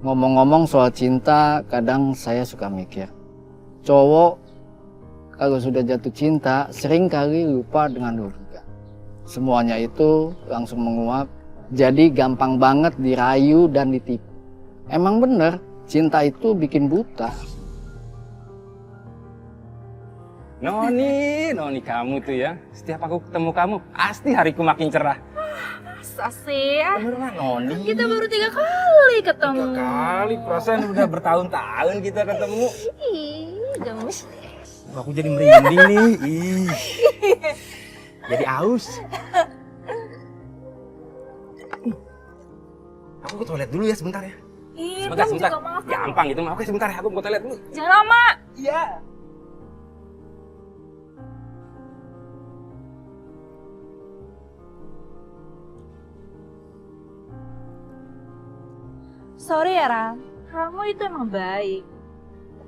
Ngomong-ngomong soal cinta, kadang saya suka mikir. Cowok kalau sudah jatuh cinta, sering kali lupa dengan logika. Semuanya itu langsung menguap, jadi gampang banget dirayu dan ditipu. Emang bener, cinta itu bikin buta. Noni kamu tuh ya. Setiap aku ketemu kamu, pasti hariku makin cerah. Masa sih ya? Beneran Noni. Kita baru 3 kali ketemu. 3 kali, perasaan udah bertahun-tahun kita ketemu. Ih, gemes. Aku jadi merinding nih. Ih. Jadi aus. Aku ke toilet dulu ya sebentar ya. Ih, Sebentar. juga maaf. Gampang gitu mah. Oke sebentar ya, aku ke toilet dulu. Jangan lama. Iya. Sorry ya, Ram. Kamu itu emang baik.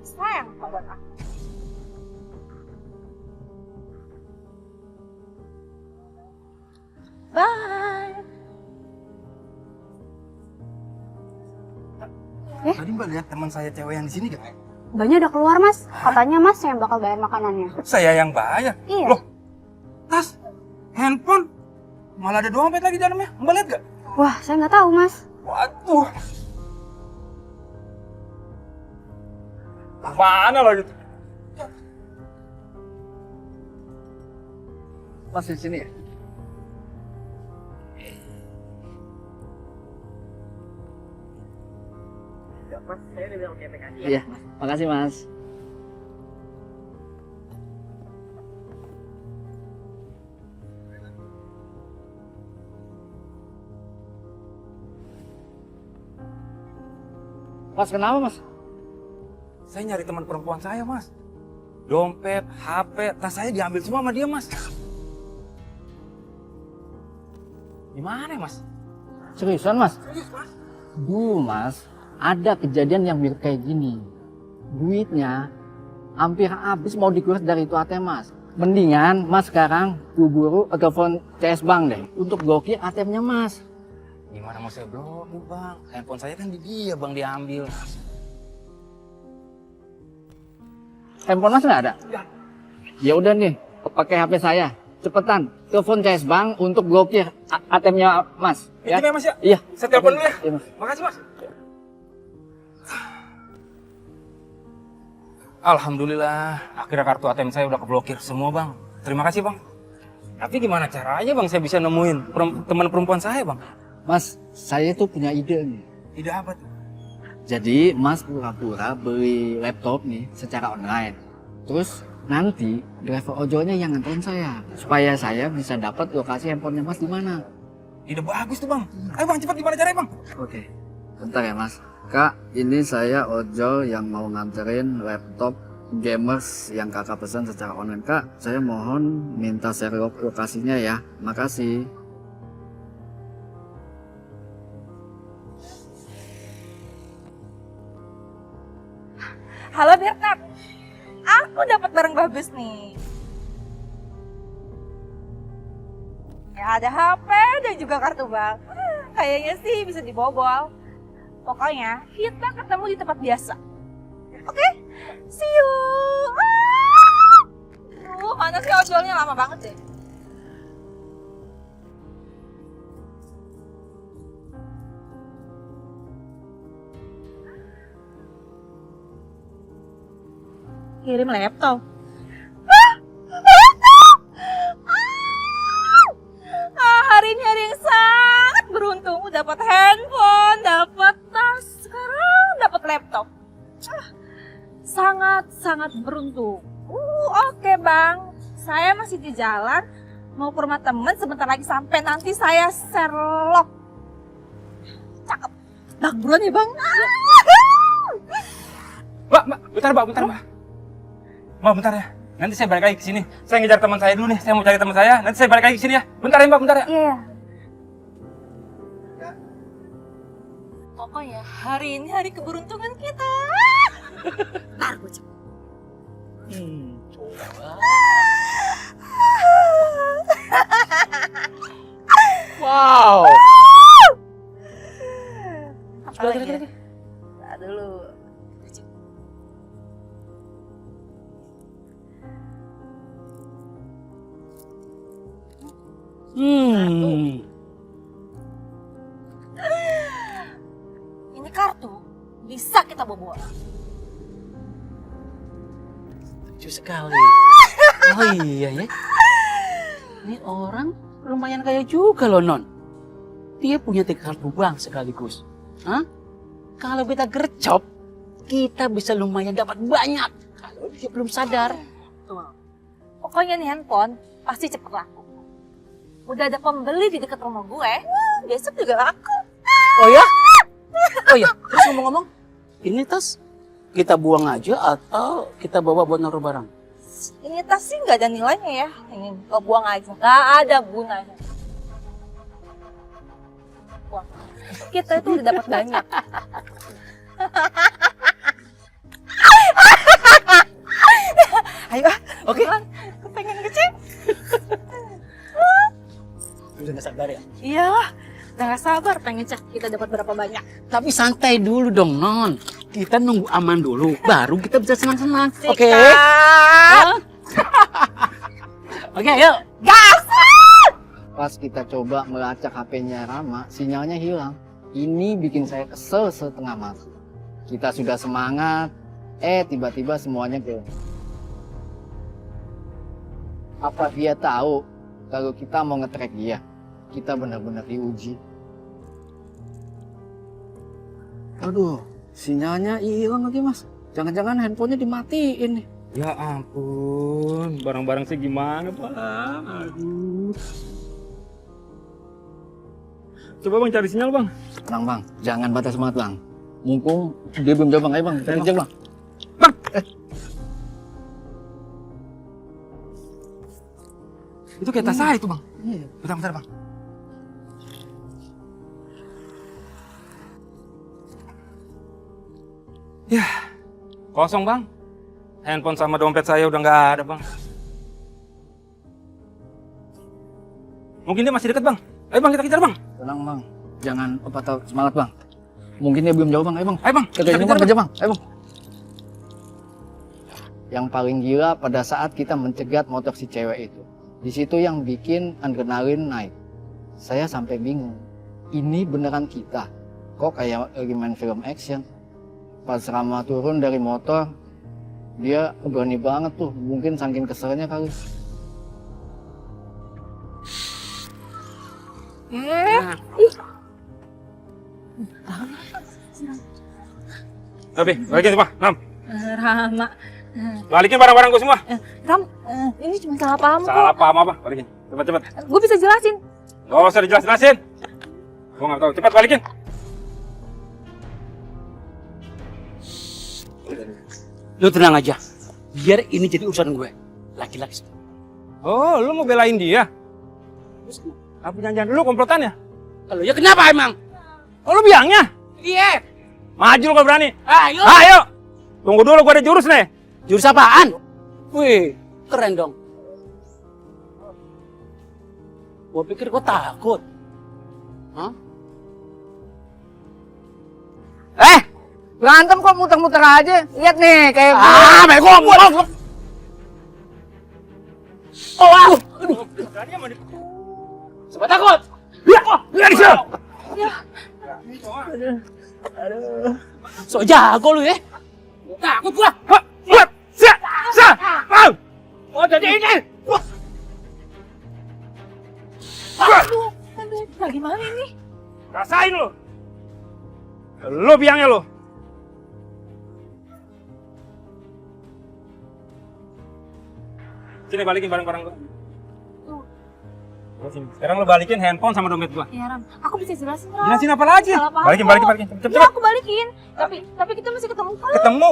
Sayang kok buat aku. Bye. Tadi Mbak lihat teman saya cewek yang di sini gak? Mbaknya udah keluar, Mas. Katanya Mas yang bakal bayar makanannya. Saya yang bayar. Iya. Loh, tas, handphone, malah ada dompet lagi di dalamnya. Mbak lihat gak? Wah, saya nggak tahu, Mas. Waduh. Mana lagi? Mas di sini ya? Iya, makasih Mas. Mas, kenapa Mas? Saya nyari teman perempuan saya, Mas. Dompet, HP, tas saya diambil semua sama dia, Mas. Gimana ya, Mas? Seriusan Mas? Serius, Mas? Dulu Mas, ada kejadian yang mirip kayak gini. Duitnya hampir habis mau dikuras dari itu ATM Mas. Mendingan Mas sekarang buru-buru telepon CS Bank deh untuk blokir ATM-nya Mas. Gimana mau saya blokir, Bang? Handphone saya kan di dia, Bang, diambil. Handphone Mas nggak ada? Ya udah nih, pakai HP saya. Cepetan, telepon CS Bank untuk blokir ATM-nya Mas. Ya, Mas ya? Iya. Saya telepon dulu ya. Iya, Mas. Makasih, Mas. Alhamdulillah, akhirnya kartu ATM saya udah keblokir semua, Bang. Terima kasih, Bang. Tapi gimana caranya, Bang, saya bisa nemuin teman perempuan saya, Bang? Mas, saya tuh punya ide nih. Ide apa tuh? Jadi Mas pura-pura beli laptop nih secara online. Terus nanti driver ojolnya yang nganterin saya. Supaya saya bisa dapat lokasi handphonenya Mas di mana. Ide bagus tuh, Bang. Ayo, Bang, cepat gimana caranya, Bang? Oke, bentar ya Mas. Kak, ini saya ojol yang mau nganterin laptop gamers yang kakak pesan secara online. Kak, saya mohon minta share lokasinya ya. Makasih. Halo Bernard. Aku dapat barang bagus nih. Ya ada HP dan juga kartu bank. Kayaknya sih bisa dibobol. Pokoknya kita ketemu di tempat biasa. Oke? See you. Mana sih ojolnya lama banget deh. Kirim laptop. Hari ini hari yang sangat beruntung. Dapat handphone, dapat tas, sekarang dapat laptop. Sangat beruntung. Oke Bang. Saya masih di jalan. Mau ke rumah temen sebentar lagi sampai. Nanti saya Sherlock. Cakep. Bang, buruan ya Bang. Mbak, bentar, Mbak. Mbak, bentar ya. Nanti saya balik lagi ke sini. Saya ngejar teman saya dulu nih. Saya mau cari teman saya. Nanti saya balik lagi ke sini ya. Bentar ya, Mbak, bentar ya. Iya. Pokoknya hari ini hari keberuntungan kita. Ntar gue cepet. Wow. Apalagi ya? Ini kartu bisa kita bawa. Lucu sekali. Oh iya ya. Ini orang lumayan kaya juga loh, Non. Dia punya 3 kartu bank sekaligus. Hah? Kalau kita gercep, kita bisa lumayan dapat banyak. Kalau dia belum sadar. Pokoknya nih handphone pasti cepet laku. Udah ada pembeli di dekat rumah gue, besok juga laku. Oh ya? Oh ya, terus ngomong-ngomong, ini tas kita buang aja atau kita bawa buat naruh barang? Ini tas sih nggak ada nilainya ya. Ini lo buang aja, nggak ada gunanya. Buang. Kita itu udah dapat banyak. Ayo, Oke. aku pengen kecil. Udah gak sabar ya? Iya, udah gak sabar pengen cek kita dapat berapa banyak. Tapi santai dulu dong, Non. Kita nunggu aman dulu, baru kita bisa senang-senang. Oke? Sikat. Oke, yuk. Gas! Pas kita coba melacak HP-nya Rama, sinyalnya hilang. Ini bikin saya kesel setengah mati. Kita sudah semangat, tiba-tiba semuanya gelap. Apa dia tahu kalau kita mau nge-track dia? Kita benar-benar diuji. Aduh, sinyalnya hilang lagi, Mas. Jangan-jangan handphonenya dimatiin nih. Ya ampun, barang-barang sih gimana bang? Aduh. Coba bang cari sinyal bang. Tenang, Bang. Jangan patah semangat, Bang. Mumpung dia belum jawab, Bang. Ayo, Bang. Kita kejar, Bang. Itu kayak tas saya itu bang. Iya. Bentar bang. Ya, kosong bang. Handphone sama dompet saya udah nggak ada bang. Mungkin dia masih dekat bang. Ayo bang kita kejar bang. Tenang, Bang. Jangan patah semangat, Bang. Mungkin dia belum jawab, Bang. Ayo, Bang. Ayo bang. Kita kejar, Bang. Ayo, Bang. Yang paling gila pada saat kita mencegat motor si cewek itu. Di situ yang bikin adrenalin naik. Saya sampai bingung. Ini beneran kita? Kok kayak lagi main film action? Pas Rama turun dari motor, dia berani banget tuh. Mungkin saking keselnya kali. Tapi balikin semua. Ram. Rama. Balikin barang-barang gue semua. Ram, ini cuma salah paham kok. Salah paham apa? Balikin. Cepet. Gue bisa jelasin. Gak usah dijelasin. Gue nggak tahu. Cepat balikin. Lu tenang aja. Biar ini jadi urusan gue. Laki-laki. Oh, lu mau belain dia? Apa jangan-jangan dulu komplotannya? Kalau ya kenapa emang? Oh, lu biangnya? Iya. Maju lu kalau berani. Ayo. Ayo. Tunggu dulu, gue ada jurus nih. Jurus apaan? Wih, keren dong. Gua pikir kau takut. Hah? Berantem kok muter-muter aja. Lihat nih, kayak Megong. Oh, aduh. Sebab takut. Lihat di sini. So jago lu ya. Takut gua. Oh, jadi ini. Aduh, gimana ini? Rasain lu. Lu biangnya lu. Sini balikin barang-barang gua. Sini. Sekarang lu balikin handphone sama dompet gua. Iya Ram, aku bisa jelasin Ram. Jelasin apa lagi? Salah paham Balikin. kok. Cepet. Iya aku balikin. Tapi kita masih ketemu kan? Ketemu.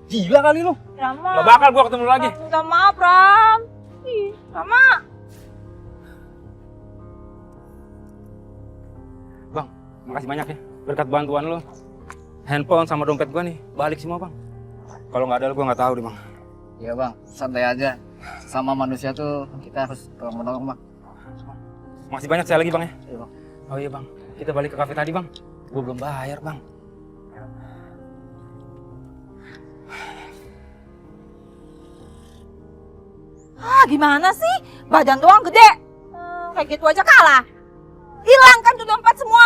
Gila kali lu. Rama. Gak bakal gua ketemu lu lagi. Minta maaf Ram. Ih, Rama. Bang, makasih banyak ya. Berkat bantuan lo. Handphone sama dompet gua nih balik semua bang. Kalau nggak ada lo gua nggak tahu deh bang. Iya, Bang. Santai aja. Sama manusia tuh kita harus tolong-menolong, Bang. Makasih banyak sekali lagi bang ya. Iya, Bang. Oh iya bang, kita balik ke kafe tadi bang. Gua belum bayar bang. Ah, gimana sih? Badan doang gede. kayak gitu aja kalah. Hilang kan tuh dompet semua.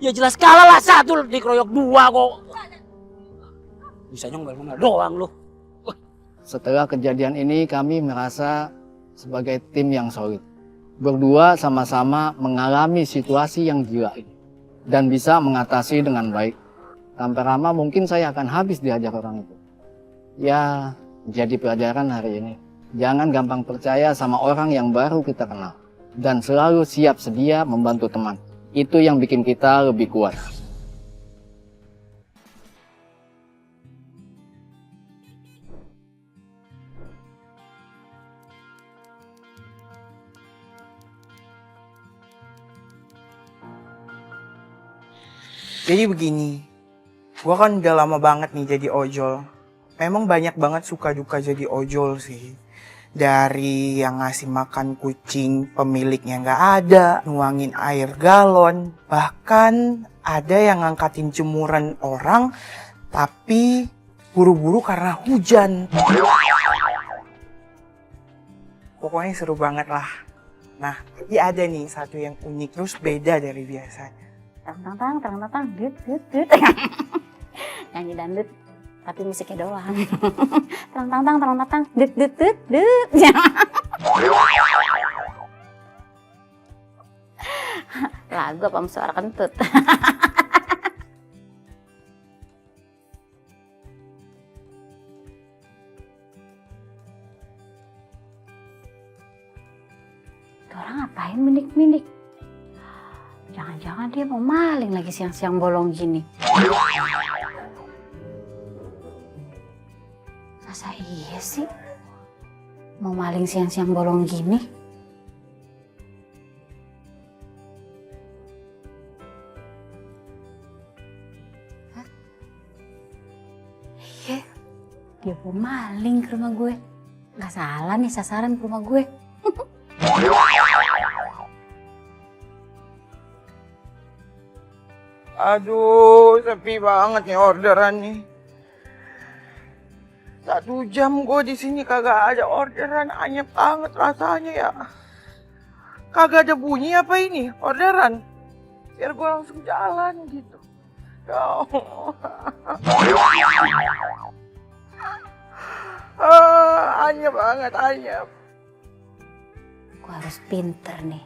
Ya jelas kalah lah, satu dikeroyok dua kok. Bisanya ngomel-ngomel doang lu. Setelah kejadian ini kami merasa sebagai tim yang solid. Berdua sama-sama mengalami situasi yang gila ini dan bisa mengatasi dengan baik. Tanpa lama mungkin saya akan habis diajar orang itu. Ya, jadi pelajaran hari ini. Jangan gampang percaya sama orang yang baru kita kenal. Dan selalu siap sedia membantu teman. Itu yang bikin kita lebih kuat. Jadi begini, gua kan udah lama banget nih jadi ojol. Memang banyak banget suka duka jadi ojol sih. Dari yang ngasih makan kucing pemiliknya nggak ada, nuangin air galon, bahkan ada yang ngangkatin jemuran orang tapi buru-buru karena hujan. Pokoknya seru banget lah. Nah, tapi ada nih satu yang unik terus beda dari biasanya. Tang, dut. Nyanyi dangdut, tapi musiknya doang. Tang, dut. Lagu apa suara kentut? Orang ngapain minik-minik? Jangan-jangan dia mau maling lagi siang-siang bolong gini. Masa iya sih? Mau maling siang-siang bolong gini? Hah? Iya, dia mau maling ke rumah gue. Gak salah nih sasaran ke rumah gue. Aduh, sepi banget nih orderan nih. 1 jam gue di sini kagak ada orderan, anyep banget rasanya ya. Kagak ada bunyi apa ini orderan? Biar gue langsung jalan gitu. Ya Allah. Anyep banget, anyep. Gue harus pinter nih.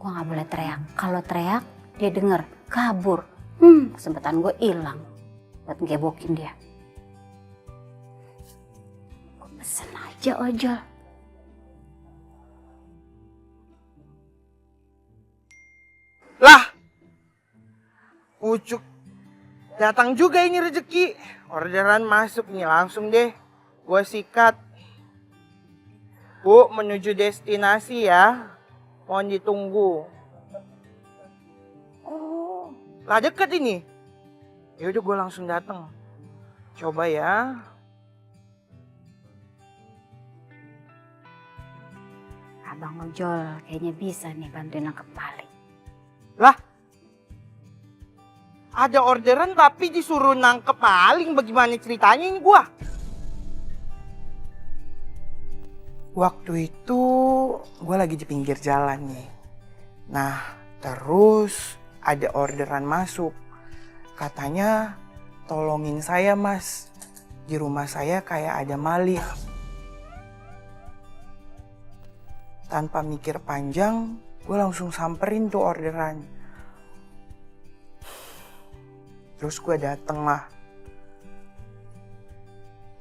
Gue gak boleh teriak. Kalau teriak, dia denger, kabur. Kesempatan gue hilang buat ngebokin dia. Gue pesen aja ojol. Lah, ucuk. Datang juga ini rezeki. Orderan masuk nih, langsung deh. Gue sikat. Bu, menuju destinasi ya. Mohon ditunggu. Oh, lah deket ini. Ya udah gue langsung datang. Coba ya. Abang ojol kayaknya bisa nih bantuin nangkep maling. Lah, ada orderan tapi disuruh nangkep maling. Bagaimana ceritanya ini gua? Waktu itu gue lagi di pinggir jalan nih. Nah, terus ada orderan masuk. Katanya, tolongin saya mas. Di rumah saya kayak ada maling. Tanpa mikir panjang, gue langsung samperin tuh orderan. Terus gue dateng lah.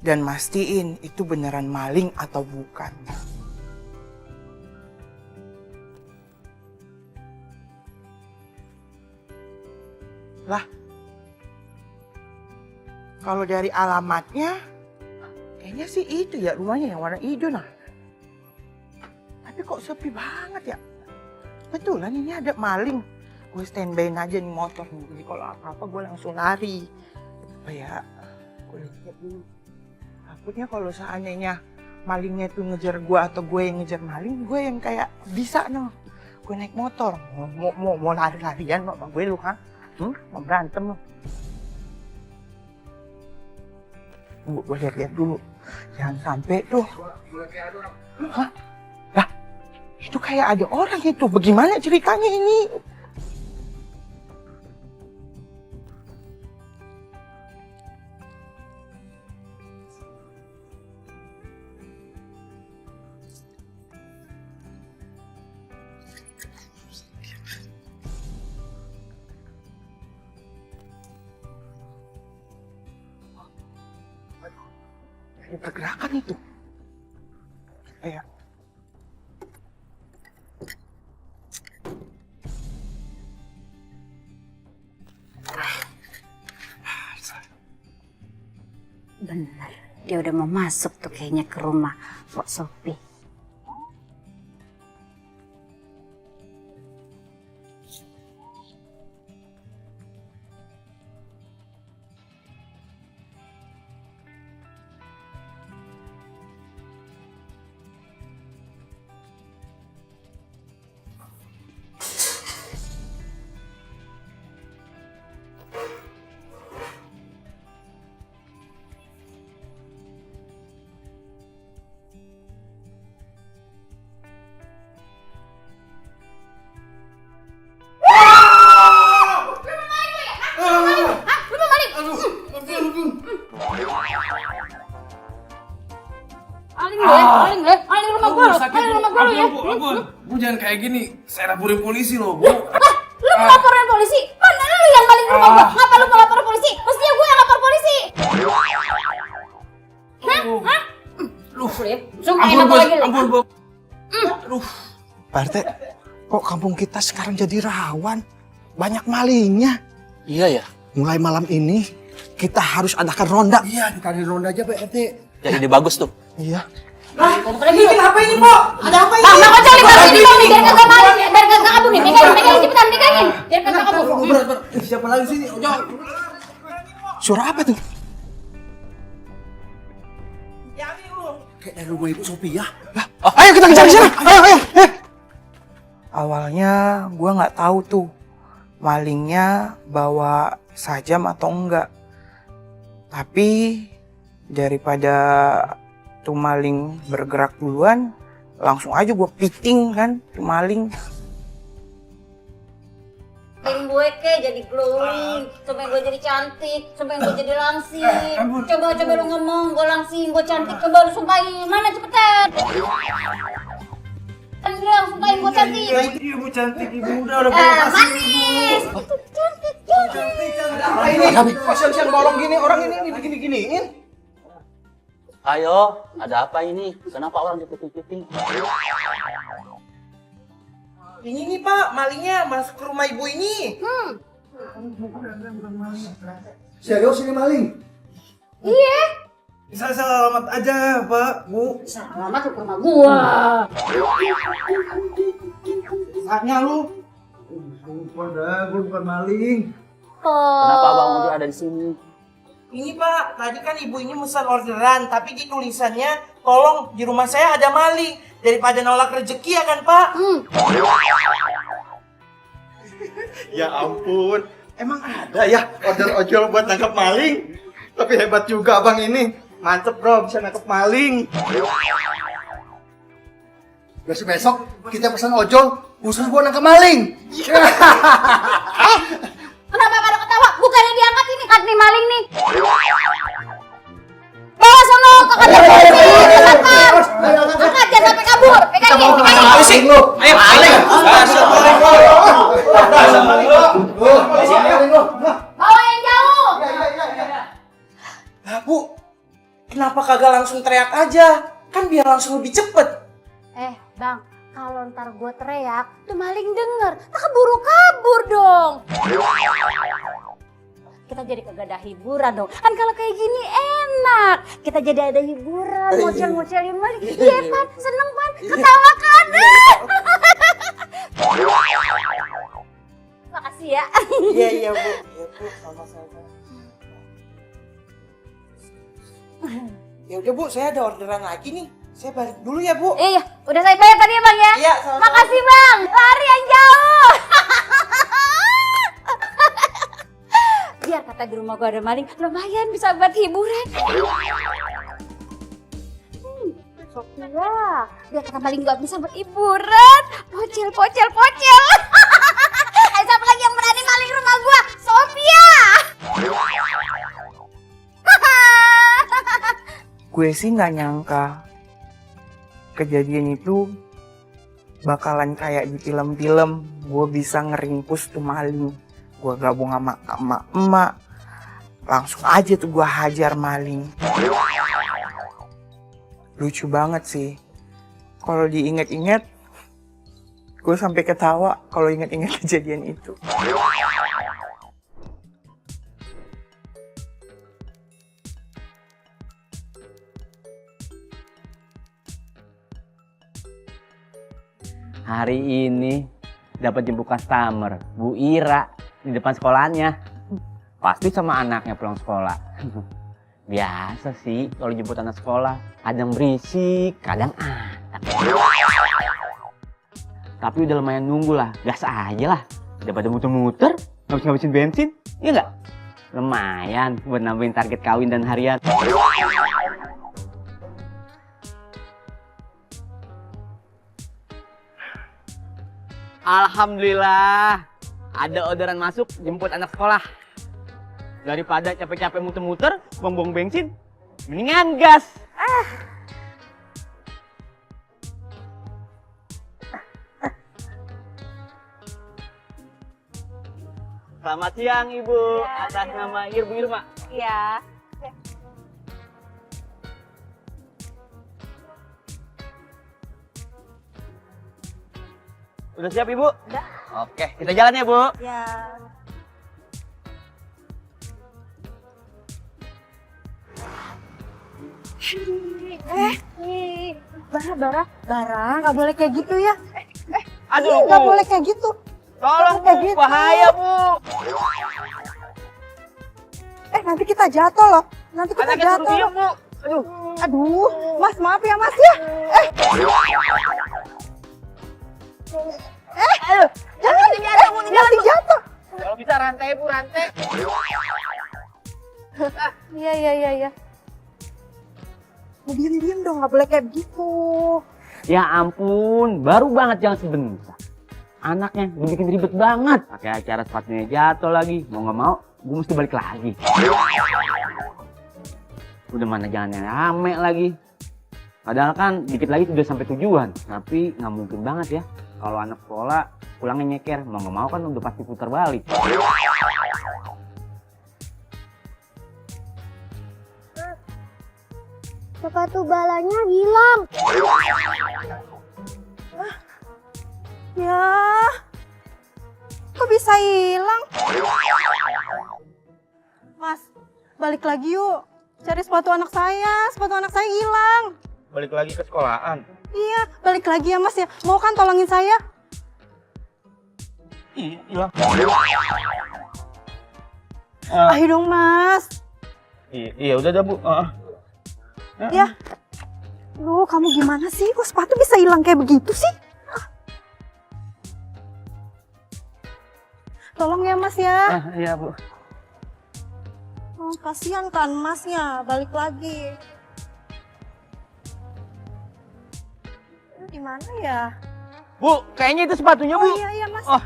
Dan mastiin itu beneran maling atau bukan. Lah, kalau dari alamatnya, kayaknya sih itu ya rumahnya yang warna hijau nah. Tapi kok sepi banget ya? Betulan ini ada maling. Gue standby-in aja nih motor nih. Jadi kalau apa-apa gue langsung lari. Apa ya? Gue lihat dulu. Takutnya kalau seandainya malingnya tuh ngejar gue atau gue yang ngejar maling, gue yang kayak bisa noh. Gue naik motor, mau lari-larian sama gue lu kan? Mau berantem loh. Gue lihat-lihat dulu. Jangan sampai tuh. Hah? Lah, itu kayak ada orang itu. Bagaimana ceritanya ini? Ada pergerakan itu. Kayak Bener, dia udah mau masuk tuh kayaknya ke rumah Pok Sopi. Ampun. Bu jangan kayak gini. Saya laporin polisi loh, Bu. Lu mau laporin polisi? Mana lu yang paling rumah gua? Ngapa lu mau laporin polisi? Mestinya gue yang lapor polisi. Hah? Lu. Sumpah Ampun, enak Bos. lagi lu. Ampun, Bu. Aduh. Pak RT, kok kampung kita sekarang jadi rawan? Banyak malingnya. Iya ya. Mulai malam ini kita harus adakan ronda. Iya, kita di ronda aja, Pak RT. Jadi ide bagus tuh. Iya. Ini apa ini, Po? Ada apa ini? Bang, Bang Ojol ditaruh sini Bang, biar kagak maling, biar kagak kabur nih. Megangin cepetan, megangin. Biar kagak kabur. Berat. Siapa lagi sini? Ojol. Suara apa tuh? Kayak dari rumah Ibu Sophia. Ayo kita kejar ke sana. Ayo. Awalnya gua nggak tahu tuh malingnya bawa sajam atau enggak. Tapi daripada tuh maling bergerak duluan, langsung aja gua piting kan tuh maling. Pengen gue jadi glowing, sampai gue jadi cantik, sampai gue jadi langsing. Coba lu ngomong, gue langsing, gue cantik, coba lu sumpahin. Mana cepetan? Kan bilang sumpahin gue cantik. Ibu cantik, Ibu udah Manis. Itu cantik. Apa ini? Kok siang-siang bolong gini, orang ini begini-giniin? Ayo, ada apa ini? Kenapa orang dipiting-piting? Ini nih Pak, malingnya masuk ke rumah ibu ini. Serius ini maling? Iya. Saya selamat aja, Pak, Bu. Selamat lu ke rumah gua. Saatnya lu. Gue bukan maling. Kenapa Abang Ojo ada di sini? Ini Pak, tadi kan ibu ini pesan orderan, tapi di tulisannya, tolong di rumah saya ada maling. Daripada nolak rezeki ya kan Pak? Ya ampun, emang ada ya order ojol buat nangkep maling? Tapi hebat juga abang ini, mantep bro bisa nangkep maling. Besok kita pesan ojol khusus buat nangkep maling. Kenapa pada ketawa? Bukannya diangkat ini kan nih maling nih. Bawa sono ke kantor polisi, ketangkap. Angkat jangan sampai kabur. Pegangin. Polisi! Ayo, maling! Bawa yang jauh. Nah Bu, kenapa kagak langsung teriak aja? Kan biar langsung lebih cepet. Bang, kalau ntar gue teriak, tuh maling denger. Tak keburu kabur dong. Kita jadi kagak ada hiburan dong. Kan kalau kayak gini enak. Kita jadi ada hiburan, ngocel-ngocelin maling. Iya Pan, seneng Pan, ketawa kan. Makasih ya. Iya Bu, sama-sama. Ya udah Bu, saya ada orderan lagi nih. Saya balik dulu ya Bu. Iya, udah saya bayar tadi ya Bang ya. Iya, sama-sama. Makasih Bang, lari yang jauh. Biar kata di rumah gua ada maling, lumayan bisa buat hiburan. Sophia, biar kata maling gak bisa berhiburan. Pocel. Siapa lagi yang berani maling rumah gua? Sophia. Gue sih nggak nyangka kejadian itu bakalan kayak di film-film. Gue bisa ngeringkus tuh maling. Gue gabung sama emak, langsung aja tuh gue hajar maling. Lucu banget sih. Kalau diinget-inget, gue sampai ketawa kalau inget-inget kejadian itu. Hari ini dapat jemput customer, Bu Ira di depan sekolahnya. Pasti sama anaknya pulang sekolah. Biasa sih kalau jemput anak sekolah, kadang berisik, kadang tapi udah lumayan nunggu lah, gas aja lah. Daripada muter-muter, ngabisin bensin, iya nggak? Lumayan buat nambahin target kawin dan harian. Alhamdulillah, ada orderan masuk jemput anak sekolah. Daripada capek-capek muter-muter, buang-buang bensin, mendingan gas. Selamat siang Ibu, atas nama Ibu Irma. Iya. Udah siap Ibu? Udah. Oke, kita jalan ya Bu. Ya. Bara, nggak boleh kayak gitu ya. Aduh, Nggak Bu. boleh kayak gitu. Tolong kayak Bu, gitu. bahaya Bu. Nanti kita jatuh loh. Nanti kita Anaknya jatuh. suruh diam Bu. Aduh, Mas maaf ya Mas ya. Jangan jatuh. Kalau bisa rantai Bu, rantai. Iya. Diam dong, nggak boleh kayak begitu. Ya ampun, baru banget jalan sebentar. Anaknya udah bikin ribet banget. Pakai acara sepatunya jatuh lagi. Mau nggak mau, gue mesti balik lagi. Udah mana jalannya rame lagi. Padahal kan dikit lagi sudah sampai tujuan. Tapi nggak mungkin banget ya. Kalau anak sekolah pulangnya nyeker. Mau nggak mau kan udah pasti putar balik. Sepatu balanya hilang. Ya, kok bisa hilang? Mas, balik lagi yuk. Cari sepatu anak saya. Sepatu anak saya hilang. Balik lagi ke sekolahan. Iya, balik lagi ya Mas ya. Mau kan tolongin saya? Hilang. Ayo dong Mas. Iya udah dah Bu. Ya. Loh, kamu gimana sih? Kok sepatu bisa hilang kayak begitu sih? Tolong ya Mas ya. Iya Bu. Oh, kasihan kan Masnya, balik lagi. Di mana ya? Bu, kayaknya itu sepatunya Bu. Oh iya Mas. Oh.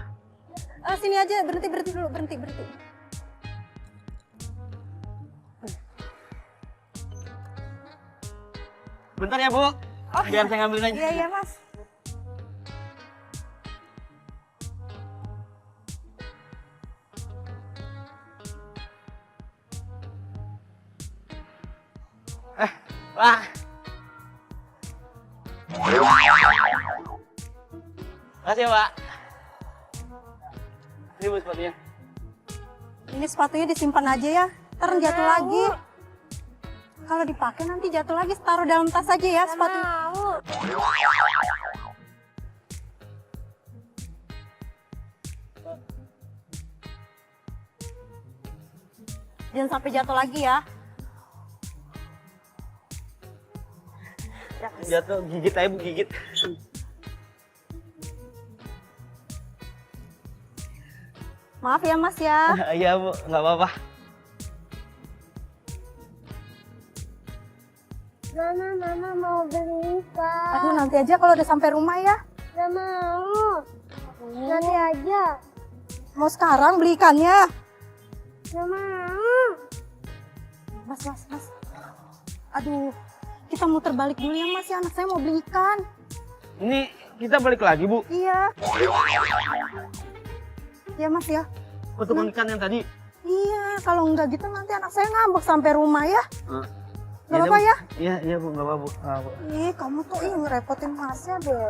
Sini aja, berhenti dulu, berhenti. Bentar ya Bu. Biar saya ngambilin aja. Iya Mas. Wah. Makasih ya Pak. Ini Bu sepatunya. Ini sepatunya disimpan aja ya, ntar jatuh lagi. Kalau dipakai nanti jatuh lagi, taruh dalam tas aja ya sepatu. Jangan sampai jatuh lagi ya. Jatuh, gigit aja Bu, gigit. Maaf ya Mas ya. Iya Bu, nggak apa-apa. Mama mau beli nanti aja kalau udah sampai rumah ya. Gak mau. Nanti aja. Mau sekarang beli ikannya? Gak mau. Mas. Aduh, kita muter balik dulu ya Mas ya, anak saya mau beli ikan. Ini kita balik lagi, Bu. Iya. Iya Mas ya. Untuk ikan yang tadi. Iya, kalau enggak gitu nanti anak saya ngambek sampai rumah ya. Gak Iya, apa-apa ya? Iya, Bu, nggak apa-apa, Bu. Ih, kamu tuh ngerepotin Masnya deh.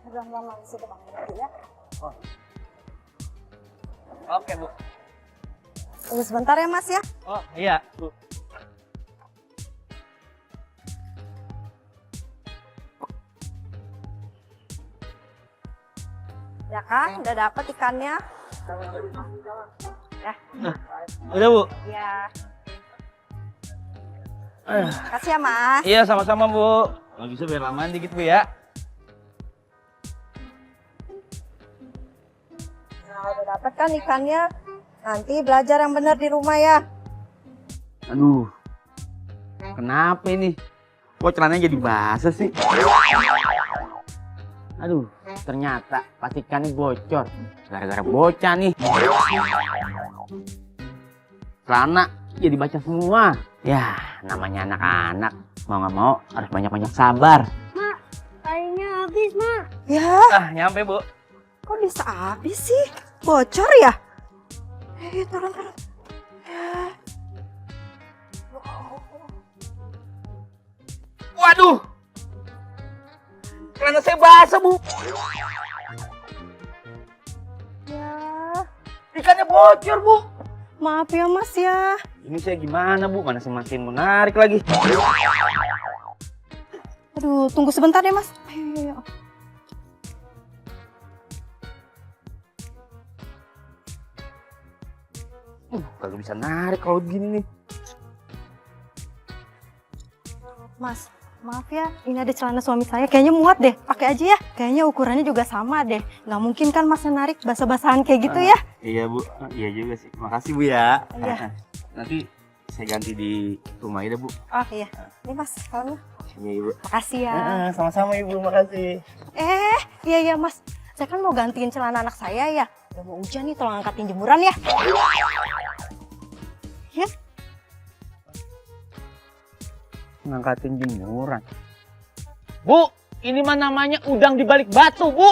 Udah lama sudah bangun ya. Oke, Bu. Tunggu sebentar ya Mas ya. Oh, iya, Bu. Ya kan, udah dapet ikannya. Ya. Udah, Bu. Ya. Kasih ya Mas. Iya, sama-sama, Bu. Kalau bisa biar lamaan dikit, Bu, ya. Nah, udah dapet kan ikannya. Nanti belajar yang benar di rumah ya. Aduh. Kenapa ini? Kok celananya jadi basah sih? Aduh, ternyata pas ikannya bocor. Gara-gara bocah nih. Celana jadi baca semua. Ya, namanya anak-anak. Mau nggak mau harus banyak-banyak sabar. Mak, kayaknya habis, Mak. Ya, Nyampe, Bu. kok bisa habis sih? Bocor ya? Turun. Waduh. Celana saya basah, Bu. Ya, Ikannya bocor, Bu. maaf ya Mas ya. Ini saya gimana, Bu? Mana semakin menarik lagi. Aduh, tunggu sebentar ya Mas. Ayo. Kagak bisa narik kalau begini nih. Mas, maaf ya, ini ada celana suami saya. Kayaknya muat deh, pakai aja ya. Kayaknya ukurannya juga sama deh. Nggak mungkin kan Mas narik basah-basahan kayak gitu ya? Iya, Bu. Iya juga sih. Makasih, Bu, ya. Iya. Nanti saya ganti di rumah ya, Bu. Oh iya, ini Mas, kalungnya. Iya, Ibu. Makasih ya. Sama-sama, Ibu. Makasih. Iya Mas. Saya kan mau gantiin celana anak saya ya. Udah mau hujan nih, tolong angkatin jemuran ya. Ya. Ngangkatin jemuran. Bu, ini mah namanya udang di balik batu, Bu.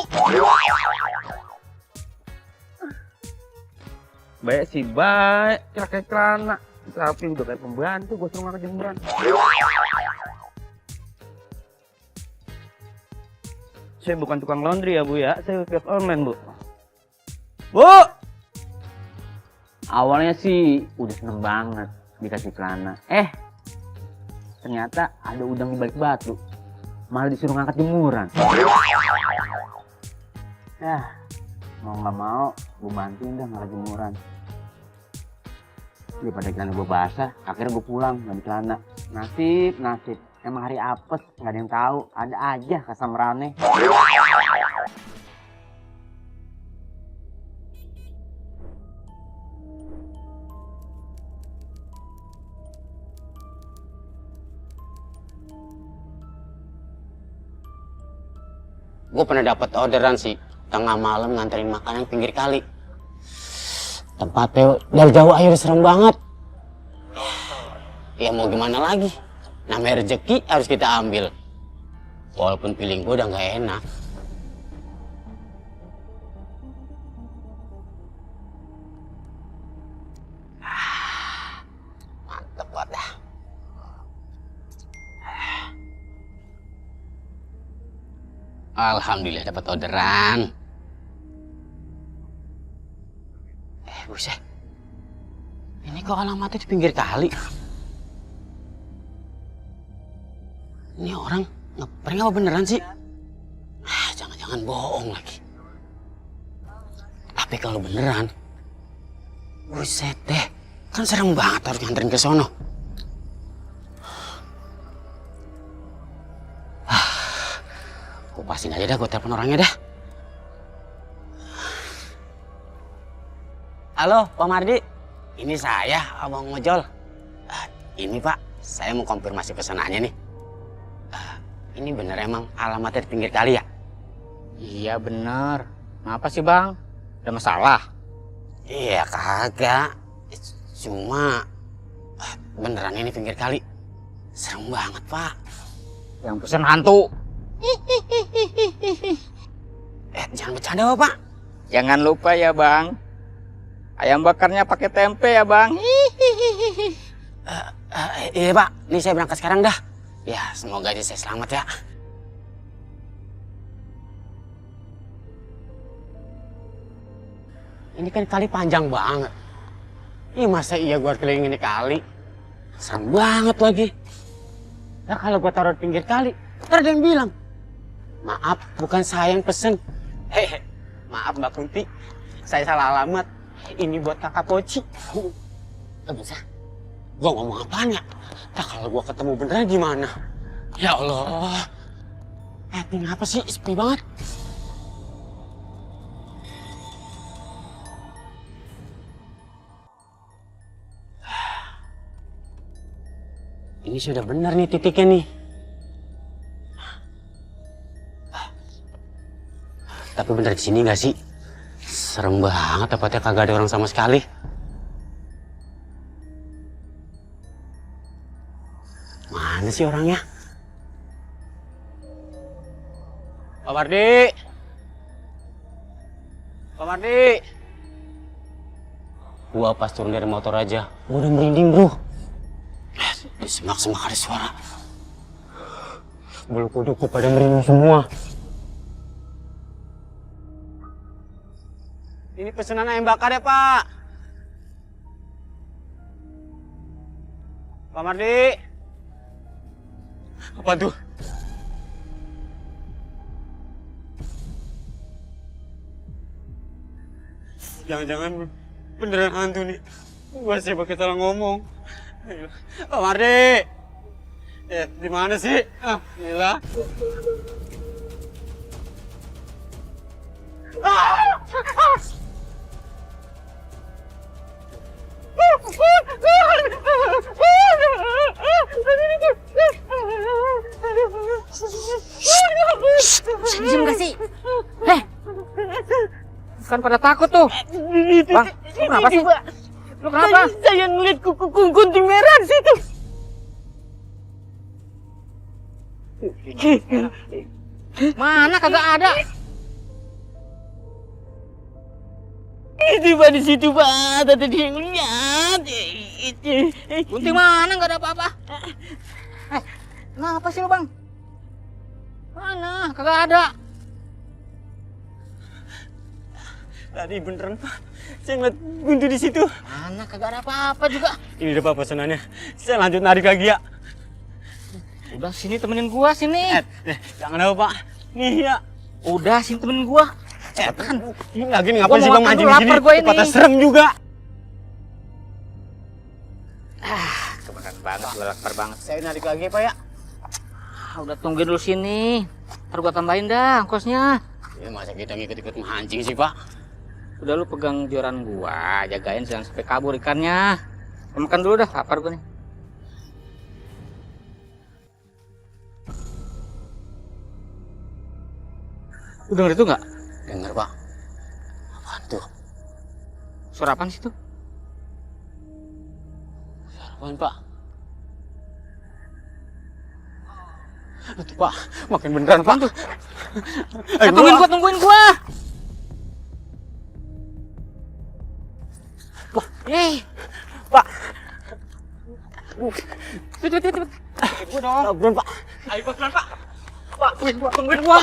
Baik sih, baik. Pakai celana. Tapi udah kayak pembantu, gue suruh ngangkat jemuran. Saya bukan tukang laundry ya, Bu, ya. Saya web online, Bu. Bu! Awalnya sih udah seneng banget dikasih celana. Ternyata ada udang di balik batu. Malah disuruh ngangkat jemuran. Mau nggak mau, gue bantuin dah ngangkat jemuran. Daripada celana gue basah, akhirnya gue pulang nggak di celana. Nasib. Emang hari apes, nggak ada yang tahu. Ada aja kasamrane. Gue pernah dapat orderan sih, tengah malam nganterin makanan pinggir kali. Tempatnya dari jauh aja udah serem banget. Ya mau gimana lagi, namanya rezeki harus kita ambil. Walaupun feeling gue udah gak enak. Mantep banget dah. Alhamdulillah dapat orderan. Buset. Ini kok alamatnya di pinggir kali? Ini orang ngeprank apa beneran sih? Jangan-jangan bohong lagi. Tapi kalau beneran, buset deh. Kan serem banget harus nganterin ke sono. Gue pastiin aja dah, gue telepon orangnya dah. Halo, Pak Mardi. Ini saya, Abang Ojol. Ini Pak, saya mau konfirmasi pesanannya nih. Ini bener emang alamatnya di pinggir kali ya? Iya bener. Kenapa sih bang? Ada masalah? Iya kagak. Cuma beneran ini pinggir kali. Serem banget Pak. Yang pesen hantu. Jangan bercanda Pak. Jangan lupa ya bang. Ayam bakarnya pakai tempe ya bang. Iya Pak, ini saya berangkat sekarang dah. Ya semoga aja saya selamat ya. Ini kan kali panjang banget. Ih masa iya gua keliling ini kali? Serem banget lagi. Nah kalau gua taruh di pinggir kali, ntar ada yang bilang, maaf bukan saya yang pesen. Hehe, maaf Mbak Kunti, saya salah alamat. Ini buat kakak Poci. Bisa? Gua ngomong apaan ya? Nah kalau gua ketemu beneran gimana? Ya Allah. Ini apa sih? Sepi banget. Ini sudah benar nih titiknya nih. Tapi bener di sini nggak sih? Serem banget, tepatnya kagak ada orang sama sekali. Mana sih orangnya? Pak Mardi! Pak Mardi! Gua pas turun dari motor aja, gua udah merinding bro. Di semak-semak ada suara. Bulu kudukku pada merinding semua. Ini pesanan ayam bakar ya Pak. Pak Mardi. Apa tuh? Jangan-jangan beneran hantu nih. Gua sih pakai salah ngomong. Pak Mardi. Di mana sih? Gila. Senyum gak sih? Bukan pada takut tuh. Bang, lu kenapa sih? Lu kenapa? Saya ngeliat gunting merah di situ. Mana kagak ada? Itu Pak di situ Pak, tadi dia ngeliat. Gunting mana nggak ada apa-apa? Kenapa sih lu bang? Mana? Kagak ada. Tadi beneran Pak, saya ngeliat gunting di situ. Mana? Kagak ada apa-apa juga. Ini udah Pak pesanannya. Saya lanjut narik lagi ya. Udah sini temenin gua sini. Jangan apa Pak. Nih ya. Udah sini temenin gua. Kan. Ini lagi nih ngapain sih Bang mancing lapar begini? gua ini. Tempatnya serem juga. Kemakan banget, lapar banget. Saya narik lagi Pak ya. Udah tungguin dulu sini. Ntar gua tambahin dah ongkosnya. Ya masa kita ngikut-ikut mancing sih Pak? Udah lu pegang joran gua, jagain jangan sampai kabur ikannya. Makan dulu dah, lapar gua nih. Lu denger itu nggak? Dengar Pak. Apaan tuh? Suara apaan sih tuh? Apaan Pak? Itu Pak, makin beneran Pak. Tuh. Tungguin gua. Pak. Pak. Cepet. Gua dong. Buruan Pak. Ayo pelan Pak. Pak, tungguin gua.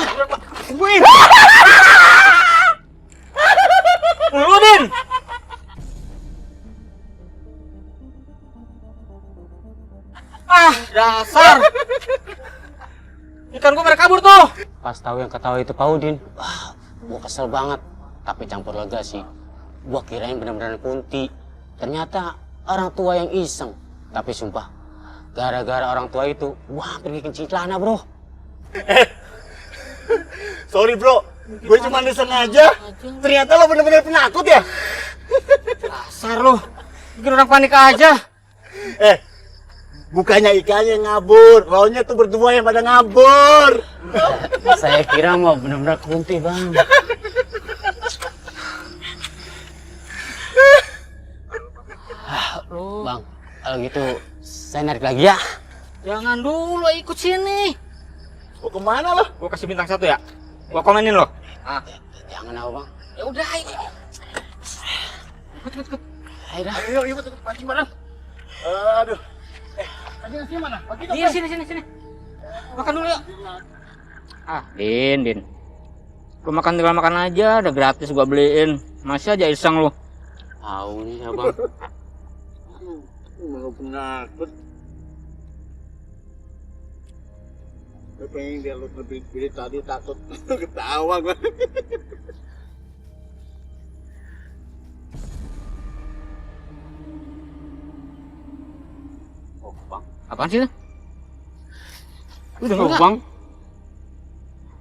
Tungguin. Udin. Dasar. Ikan gua pada kabur tuh. Pas tahu yang ketawa itu Pak Udin, gua kesel banget. Tapi campur lega sih. Gua kirain benar-benar Kunti. Ternyata orang tua yang iseng. Tapi sumpah, gara-gara orang tua itu, gua hampir bikin celana bro. Sorry bro, gue cuma iseng aja. Ternyata lo bener-bener penakut ya? Dasar lu, bikin orang panik aja. Bukannya ikannya yang ngabur, rohnya tuh berdua yang pada ngabur. Saya kira mau benar-benar kunti, Bang. Bang, kalau gitu saya narik lagi ya. Jangan dulu, ikut sini. Mau kemana lo? Gua kasih bintang 1 ya. Gua komenin lo. Jangan apa, Bang. Ya udah, ayo. Ikut. Ayo, pancing bareng. Aduh. Pancing mana? Iya, sini. Makan dulu yuk. Din. Lu makan tinggal makan aja, udah gratis gua beliin. Masih aja iseng lu. Tahu nih ya, Bang. Mau penakut. Gue pengen dia lu lebih pilih tadi takut ketawa gue. Oh, Bang. Apaan sih itu? Lu denger Oh, nggak? Bang.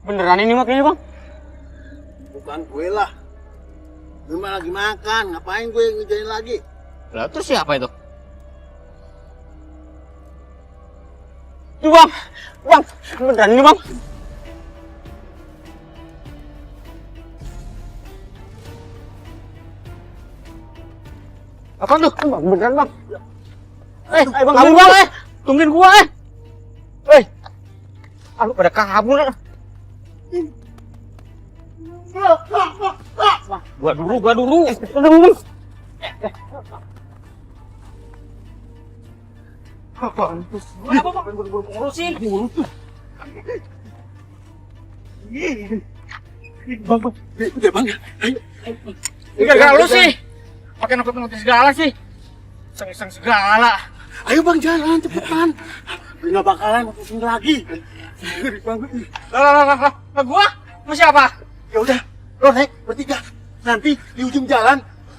Beneran ini makanya, Bang? Bukan gue lah. Gue mah lagi makan, ngapain gue ngejain lagi? Lah terus siapa itu? Tuh, Bang. Bang, beneran ini, Bang. Apaan tuh? Bang, beneran, Bang. Bang, kabur, Bang. Bang. Tungguin gua, lu pada kabur. Gua dulu. Urusin. Udah bang, ayo. Gara-gara lu sih. Pakai nukut-nukutin segala sih. Iseng-iseng segala. Ayo bang jalan cepetan. Nggak bakalan pusing lagi. Lah gua? Lu siapa? Ya udah, lo naik bertiga. Nanti di ujung jalan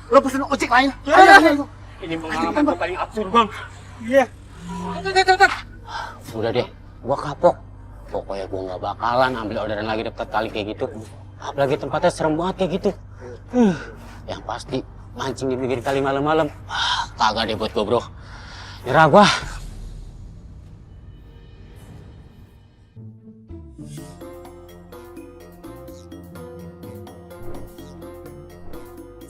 lo pesen ojek lain. Ayo. Ini pengalaman paling absurd, Bang. Iya. Tuh. Udah deh, gua kapok. Pokoknya gua nggak bakalan ambil orderan lagi dekat kali kayak gitu. Apalagi tempatnya serem banget kayak gitu. Yang pasti mancing di pinggir kali malam-malam. Kagak deh buat gua, bro. Nyerah gua.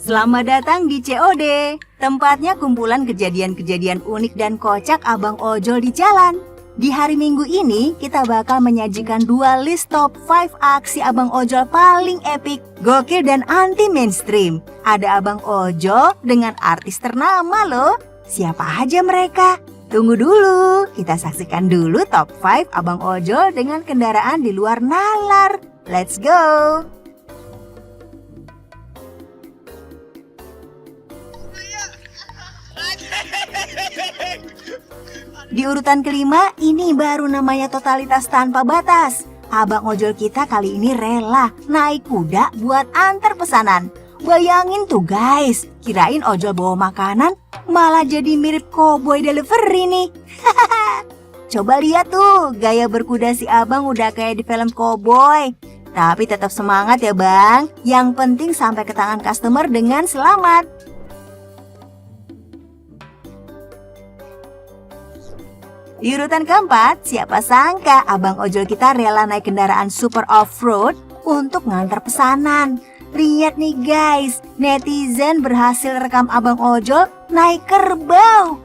Selamat datang di COD, tempatnya kumpulan kejadian-kejadian unik dan kocak abang ojol di jalan. Di hari Minggu ini, kita bakal menyajikan 2 list top 5 aksi abang ojol paling epik, gokil dan anti mainstream. Ada abang ojol dengan artis ternama loh. Siapa aja mereka? Tunggu dulu, kita saksikan dulu top 5 abang ojol dengan kendaraan di luar nalar. Let's go! Di urutan kelima, ini baru namanya totalitas tanpa batas. Abang ojol kita kali ini rela naik kuda buat antar pesanan. Bayangin tuh guys, kirain ojol bawa makanan, malah jadi mirip cowboy delivery nih. Coba lihat tuh, gaya berkuda si abang udah kayak di film cowboy. Tapi tetap semangat ya bang, yang penting sampai ke tangan customer dengan selamat. Di urutan keempat, siapa sangka abang ojol kita rela naik kendaraan super off-road untuk ngantar pesanan. Lihat nih guys, netizen berhasil rekam abang ojol naik kerbau.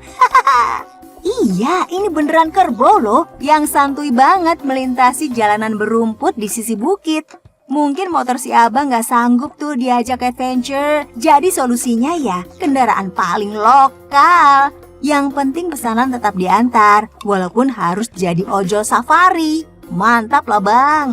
Iya, ini beneran kerbau loh yang santuy banget melintasi jalanan berumput di sisi bukit. Mungkin motor si abang gak sanggup tuh diajak adventure. Jadi solusinya ya kendaraan paling lokal. Yang penting pesanan tetap diantar, walaupun harus jadi ojol safari. Mantap lah bang.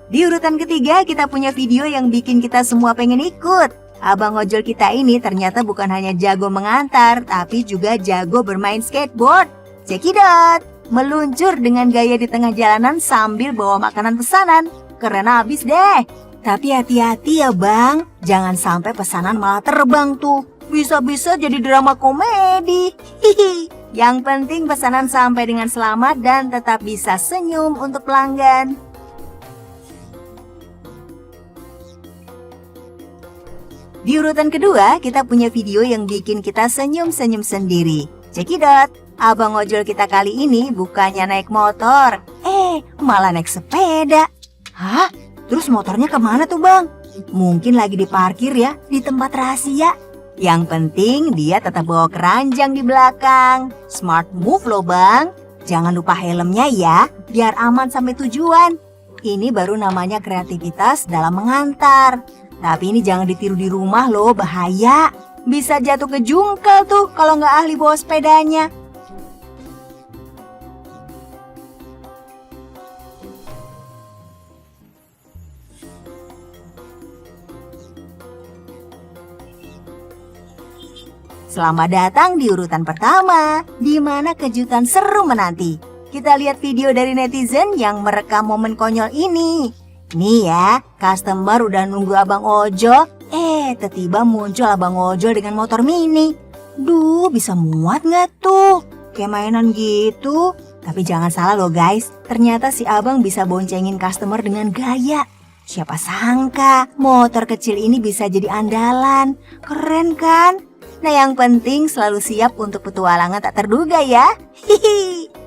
Di urutan ketiga kita punya video yang bikin kita semua pengen ikut. Abang ojol kita ini ternyata bukan hanya jago mengantar, tapi juga jago bermain skateboard. Cekidot, meluncur dengan gaya di tengah jalanan sambil bawa makanan pesanan. Keren abis deh. Tapi hati-hati ya bang, jangan sampai pesanan malah terbang tuh. Bisa-bisa jadi drama komedi. Hihi. Yang penting pesanan sampai dengan selamat dan tetap bisa senyum untuk pelanggan. Di urutan kedua, kita punya video yang bikin kita senyum-senyum sendiri. Cekidot, abang ojol kita kali ini bukannya naik motor, malah naik sepeda. Hah? Terus motornya kemana tuh bang? Mungkin lagi diparkir ya, di tempat rahasia. Yang penting dia tetap bawa keranjang di belakang. Smart move loh bang. Jangan lupa helmnya ya, biar aman sampai tujuan. Ini baru namanya kreativitas dalam mengantar. Tapi ini jangan ditiru di rumah loh, bahaya. Bisa jatuh ke jungkel tuh kalau nggak ahli bawa sepedanya. Selamat datang di urutan pertama, di mana kejutan seru menanti. Kita lihat video dari netizen yang merekam momen konyol ini. Nih ya, customer udah nunggu abang ojol, tiba-tiba muncul abang ojol dengan motor mini. Duh, bisa muat nggak tuh? Kayak mainan gitu. Tapi jangan salah loh guys, ternyata si abang bisa boncengin customer dengan gaya. Siapa sangka motor kecil ini bisa jadi andalan. Keren kan? Nah yang penting selalu siap untuk petualangan tak terduga ya. Hihi.